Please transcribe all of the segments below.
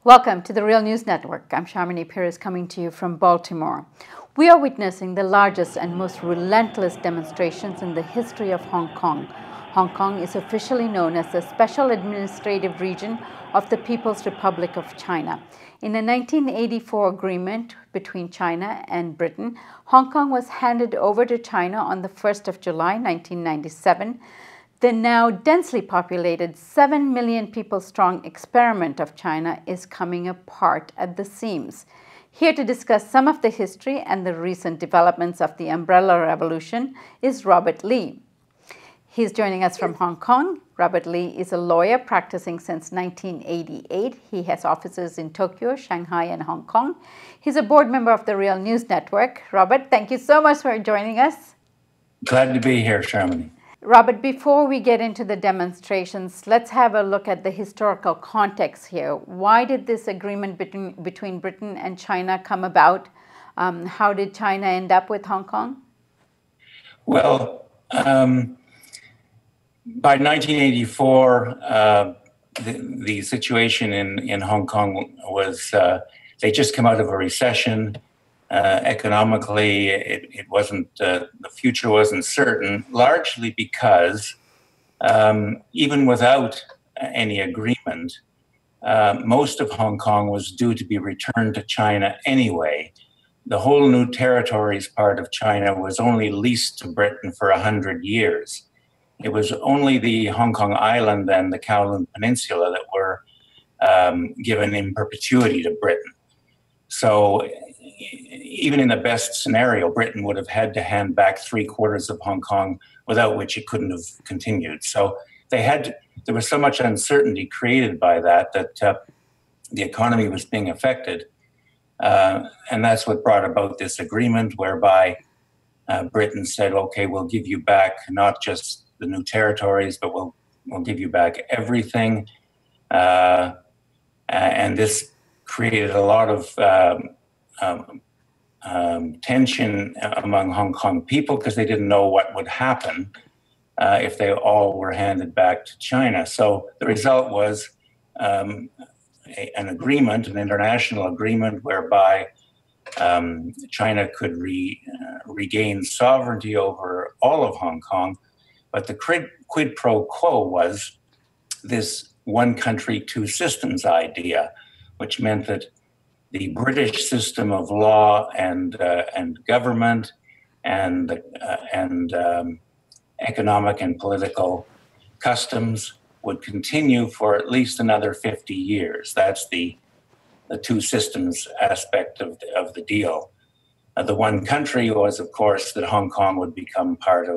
Welcome to the Real News Network. I'm Shamini Perez coming to you from Baltimore. We are witnessing the largest and most relentless demonstrations in the history of Hong Kong. Hong Kong is officially known as the Special Administrative Region of the People's Republic of China. In a 1984 agreement between China and Britain, Hong Kong was handed over to China on the 1st of July 1997. The now densely populated 7 million people strong experiment of China is coming apart at the seams. Here to discuss some of the history and the recent developments of the Umbrella Revolution is Robert Lee. He's joining us from Hong Kong. Robert Lee is a lawyer practicing since 1988. He has offices in Tokyo, Shanghai, and Hong Kong. He's a board member of the Real News Network. Robert, thank you so much for joining us. Glad to be here, Shamini. Robert, before we get into the demonstrations, let's have a look at the historical context here. Why did this agreement between Britain and China come about? How did China end up with Hong Kong? Well, by 1984, the situation in Hong Kong was they just come out of a recession. Economically, it wasn't, the future wasn't certain, largely because even without any agreement, most of Hong Kong was due to be returned to China anyway. The whole new territories part of China was only leased to Britain for 100 years. It was only the Hong Kong Island and the Kowloon Peninsula that were given in perpetuity to Britain. So even in the best scenario, Britain would have had to hand back 3/4 of Hong Kong, without which it couldn't have continued. So there was so much uncertainty created by that the economy was being affected. And that's what brought about this agreement whereby Britain said, okay, we'll give you back not just the new territories, but we'll give you back everything. And this created a lot of tension among Hong Kong people because they didn't know what would happen if they all were handed back to China. So the result was an agreement, an international agreement, whereby China could regain sovereignty over all of Hong Kong. But the quid pro quo was this one country, two systems idea, which meant that the British system of law and government and economic and political customs would continue for at least another 50 years. That's the two systems aspect of the deal. The one country was, of course, that Hong Kong would become part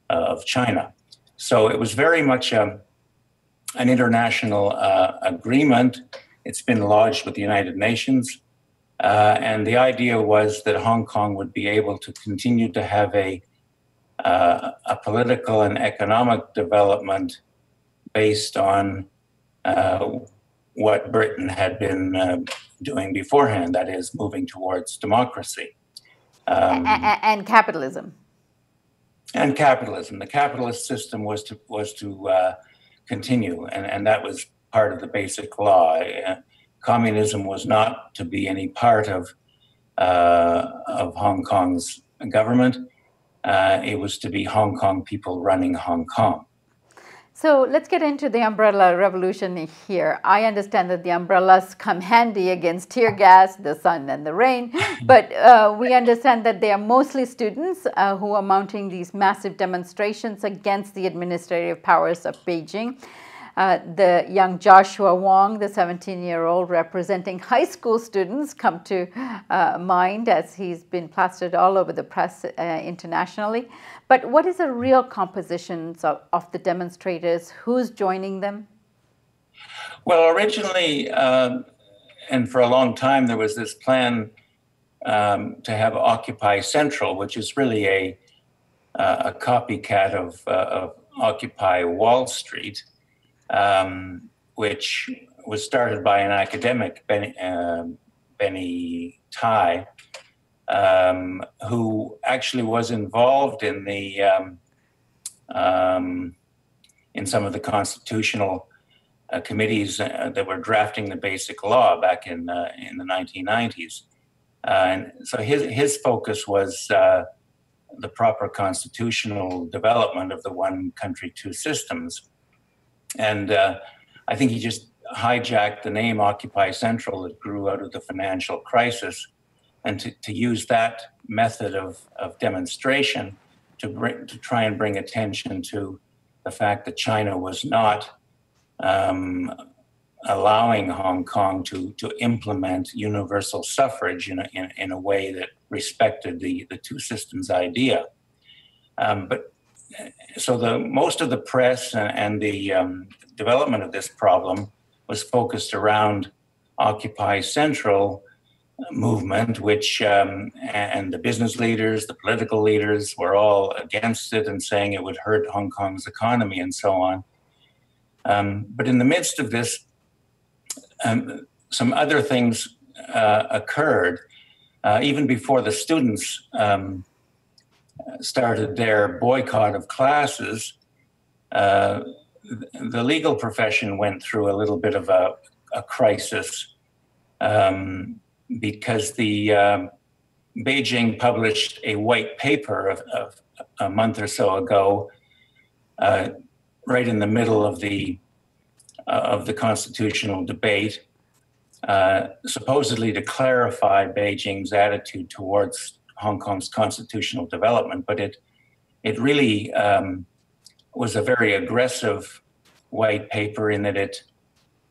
of China. So it was very much an international agreement. It's been lodged with the United Nations. And the idea was that Hong Kong would be able to continue to have a political and economic development based on what Britain had been doing beforehand, that is, moving towards democracy. And capitalism. And capitalism. The capitalist system was to continue, and that was part of the basic law. Communism was not to be any part of Hong Kong's government. It was to be Hong Kong people running Hong Kong. So let's get into the umbrella revolution here. I understand that the umbrellas come handy against tear gas, the sun and the rain, but we understand that they are mostly students who are mounting these massive demonstrations against the administrative powers of Beijing. The young Joshua Wong, the 17-year-old representing high school students, come to mind as he's been plastered all over the press internationally. But what is the real composition of the demonstrators? Who's joining them? Well, originally, and for a long time, there was this plan to have Occupy Central, which is really a copycat of Occupy Wall Street. Which was started by an academic, Benny Tai, who actually was involved in in some of the constitutional committees that were drafting the basic law back in the 1990s. And so his focus was the proper constitutional development of the one country, two systems. And I think he just hijacked the name Occupy Central that grew out of the financial crisis, and to use that method of demonstration to try and bring attention to the fact that China was not allowing Hong Kong to implement universal suffrage in a way that respected the two systems idea. But so most of the press and the development of this problem was focused around Occupy Central movement, which and the business leaders, the political leaders were all against it and saying it would hurt Hong Kong's economy and so on. But in the midst of this, some other things occurred. Even before the students started their boycott of classes, the legal profession went through a little bit of a crisis because the Beijing published a white paper of a month or so ago, right in the middle of the constitutional debate, supposedly to clarify Beijing's attitude towards Hong Kong's constitutional development, but it really was a very aggressive white paper in that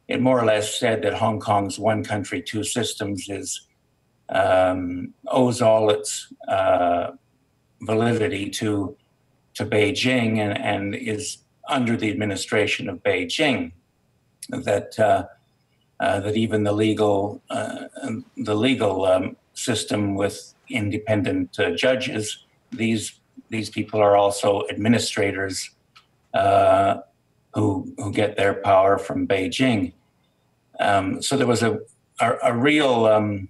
it more or less said that Hong Kong's one country, two systems owes all its validity to Beijing and is under the administration of Beijing. That even the legal system with independent judges, these people are also administrators who get their power from Beijing. So there was a real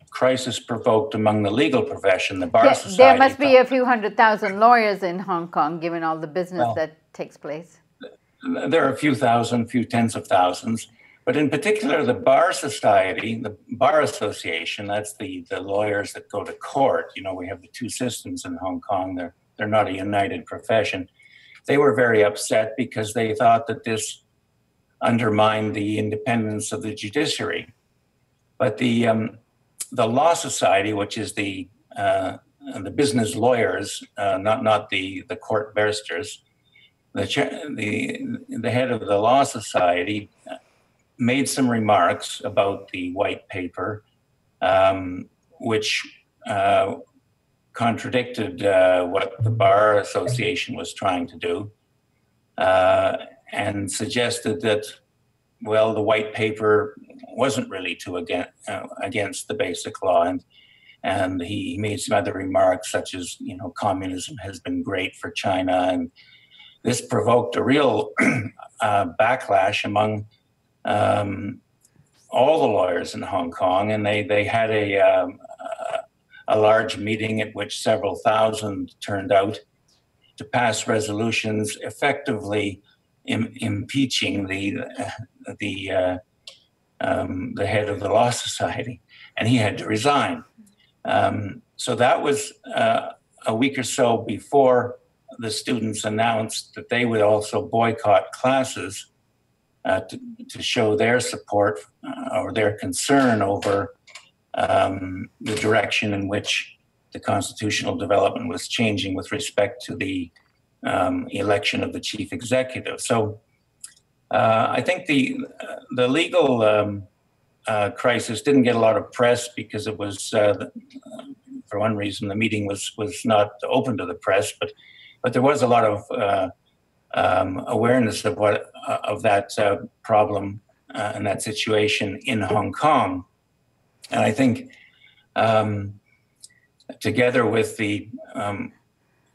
crisis provoked among the legal profession, the bar society. There must be a few 100,000 lawyers in Hong Kong, given all the business that takes place. There are a few thousand, few tens of thousands, but in particular, the bar society, the bar association, that's the lawyers that go to court. You know, we have the two systems in Hong Kong. They're not a united profession. They were very upset because they thought that this undermined the independence of the judiciary. But the law society, which is the business lawyers, not the court barristers, the head of the law society made some remarks about the white paper, which contradicted what the bar association was trying to do, and suggested that, well, the white paper wasn't really against the basic law, and he made some other remarks such as, you know, communism has been great for China, and this provoked a real backlash among all the lawyers in Hong Kong, and they had a large meeting at which several thousand turned out to pass resolutions effectively impeaching the head of the law society, and he had to resign. So that was a week or so before the students announced that they would also boycott classes to show their support or their concern over the direction in which the constitutional development was changing with respect to the election of the chief executive. So I think the legal crisis didn't get a lot of press because it was, for one reason, the meeting was not open to the press, but there was a lot of awareness of that problem and that situation in Hong Kong. And I think together with the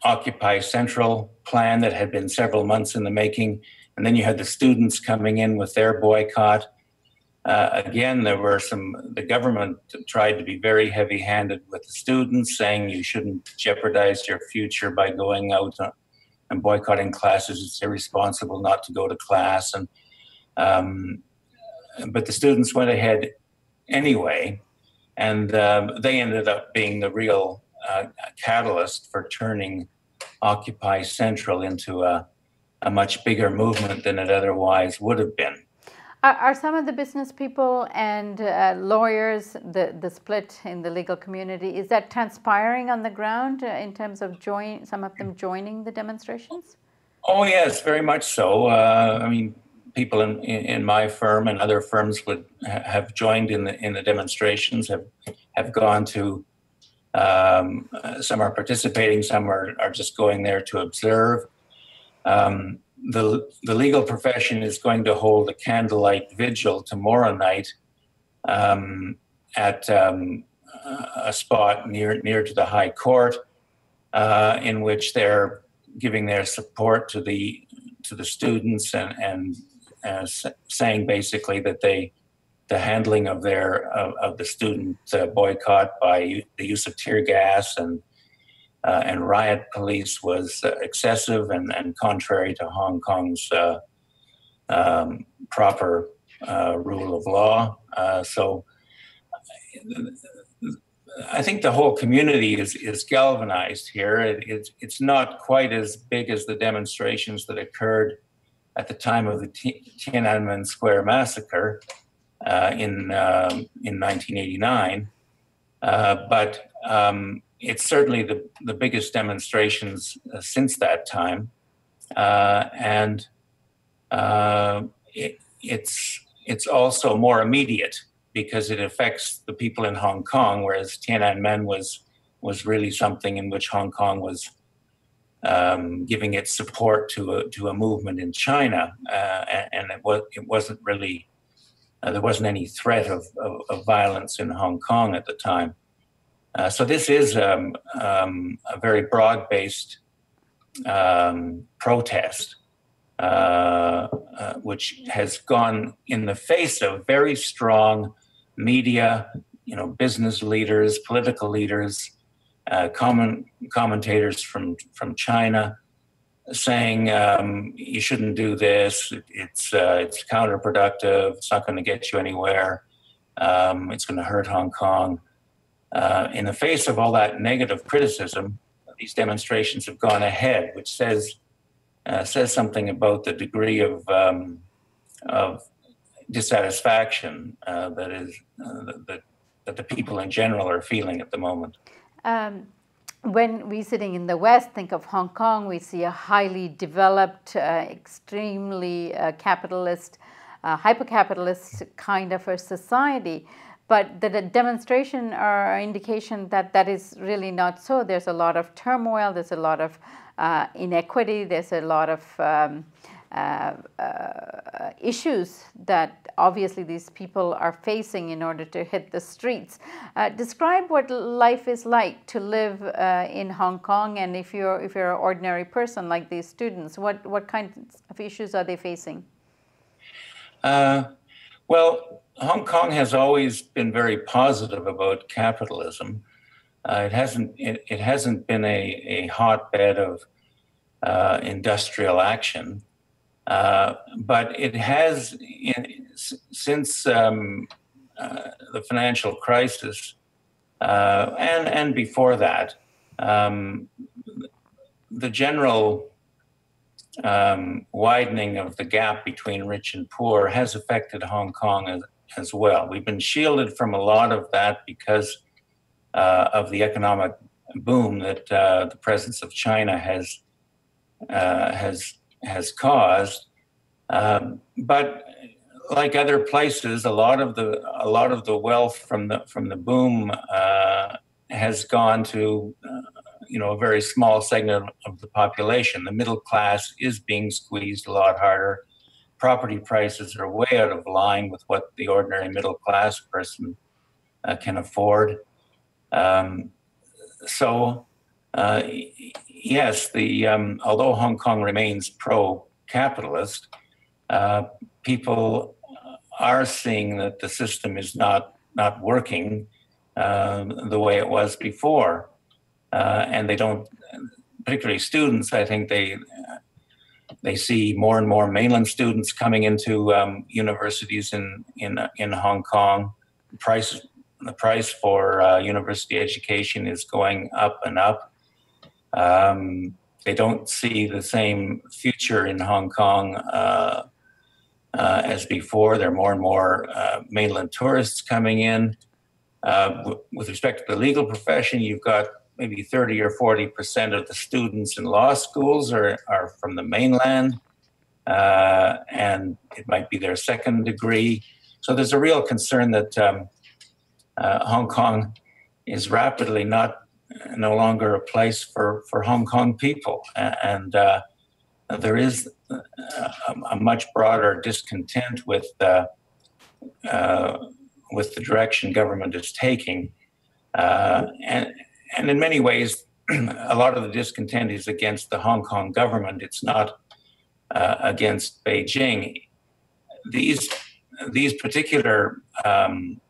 Occupy Central plan that had been several months in the making, and then you had the students coming in with their boycott. Again, the government tried to be very heavy-handed with the students, saying you shouldn't jeopardize your future by going out and boycotting classes. It's irresponsible not to go to class. But the students went ahead anyway, and they ended up being the real catalyst for turning Occupy Central into a much bigger movement than it otherwise would have been. Are some of the business people and lawyers, the split in the legal community, is that transpiring on the ground in terms of some of them joining the demonstrations? Oh yes, very much so. I mean, people in my firm and other firms would have joined in the demonstrations, have gone to. Some are participating, some are just going there to observe. The legal profession is going to hold a candlelight vigil tomorrow night at a spot near to the High Court, in which they're giving their support to the students and saying basically that the handling of the student boycott by the use of tear gas and riot police was excessive and contrary to Hong Kong's proper rule of law. So I think the whole community is galvanized here. It's not quite as big as the demonstrations that occurred at the time of the Tiananmen Square massacre in 1989, but it's certainly the biggest demonstrations since that time, and it's also more immediate because it affects the people in Hong Kong, whereas Tiananmen was really something in which Hong Kong was giving its support to a movement in China, and it wasn't really there wasn't any threat of violence in Hong Kong at the time. So this is a very broad-based protest, which has gone in the face of very strong media, business leaders, political leaders, commentators from China, saying you shouldn't do this. It's counterproductive. It's not going to get you anywhere. It's going to hurt Hong Kong. In the face of all that negative criticism, these demonstrations have gone ahead, which says something about the degree of dissatisfaction that the people in general are feeling at the moment. When we sitting in the West think of Hong Kong, we see a highly developed, extremely capitalist, hyper-capitalist kind of a society. But the demonstration or indication that is really not so. There's a lot of turmoil, there's a lot of inequity, there's a lot of issues that obviously these people are facing in order to hit the streets. Describe what life is like to live in Hong Kong, and if you're an ordinary person like these students, what kinds of issues are they facing? Well, Hong Kong has always been very positive about capitalism. It hasn't been a hotbed of industrial action, but it has since the financial crisis and before that, the general widening of the gap between rich and poor has affected Hong Kong as well. We've been shielded from a lot of that because of the economic boom that the presence of China has caused. But like other places, a lot of the wealth from the boom has gone to a very small segment of the population. The middle class is being squeezed a lot harder. Property prices are way out of line with what the ordinary middle class person can afford. So yes, although Hong Kong remains pro-capitalist, people are seeing that the system is not working the way it was before, and they don't particularly students, I think they see more and more mainland students coming into universities in Hong Kong. The price for university education is going up and up. They don't see the same future in Hong Kong as before. There are more and more mainland tourists coming in. With respect to the legal profession, you've got maybe 30 or 40% of the students in law schools are from the mainland, and it might be their second degree. So there's a real concern that Hong Kong is rapidly no longer a place for Hong Kong people, and there is a much broader discontent with the direction government is taking, and in many ways, a lot of the discontent is against the Hong Kong government. It's not against Beijing. These particular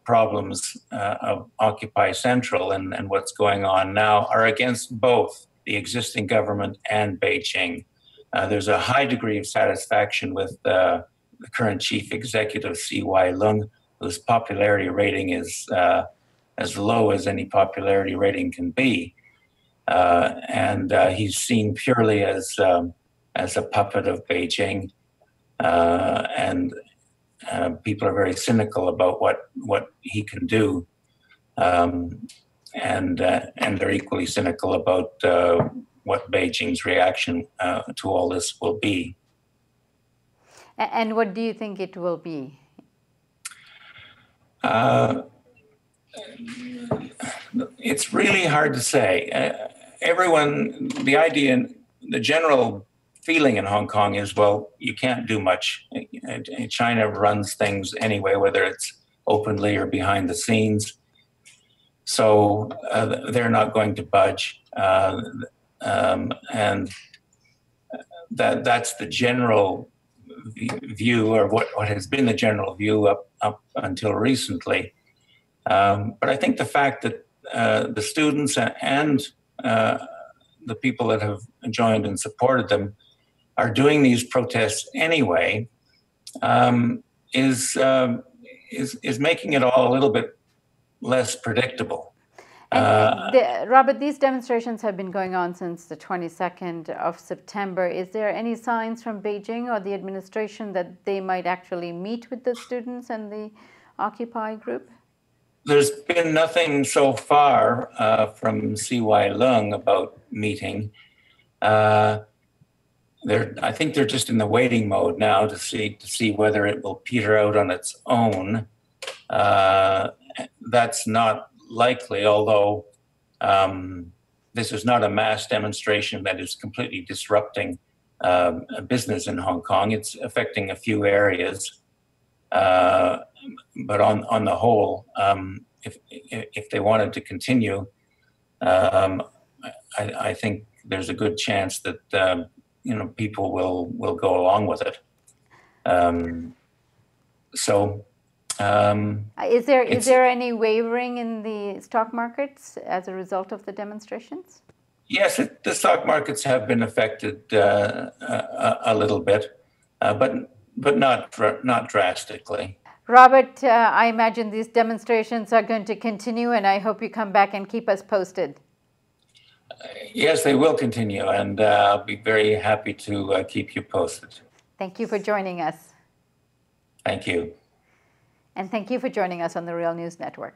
problems of Occupy Central and what's going on now are against both the existing government and Beijing. There's a high degree of satisfaction with the current chief executive, C.Y. Leung, whose popularity rating is as low as any popularity rating can be. And he's seen purely as a puppet of Beijing. And people are very cynical about what he can do. And they're equally cynical about what Beijing's reaction to all this will be. And what do you think it will be? It's really hard to say. The general feeling in Hong Kong is, well, you can't do much. China runs things anyway, whether it's openly or behind the scenes. So they're not going to budge. And that's the general view, or what has been the general view up until recently. But I think the fact that the students and the people that have joined and supported them are doing these protests anyway is making it all a little bit less predictable. Robert, these demonstrations have been going on since the 22nd of September. Is there any signs from Beijing or the administration that they might actually meet with the students and the Occupy group? There's been nothing so far from C.Y. Leung about meeting. I think they're just in the waiting mode now to see whether it will peter out on its own. That's not likely, although this is not a mass demonstration that is completely disrupting business in Hong Kong. It's affecting a few areas. But on the whole, if they wanted to continue, I think there's a good chance that people will go along with it. Is there any wavering in the stock markets as a result of the demonstrations? Yes, the stock markets have been affected a little bit, but not drastically. Robert, I imagine these demonstrations are going to continue, and I hope you come back and keep us posted. Yes, they will continue, and I'll be very happy to keep you posted. Thank you for joining us. Thank you. And thank you for joining us on the Real News Network.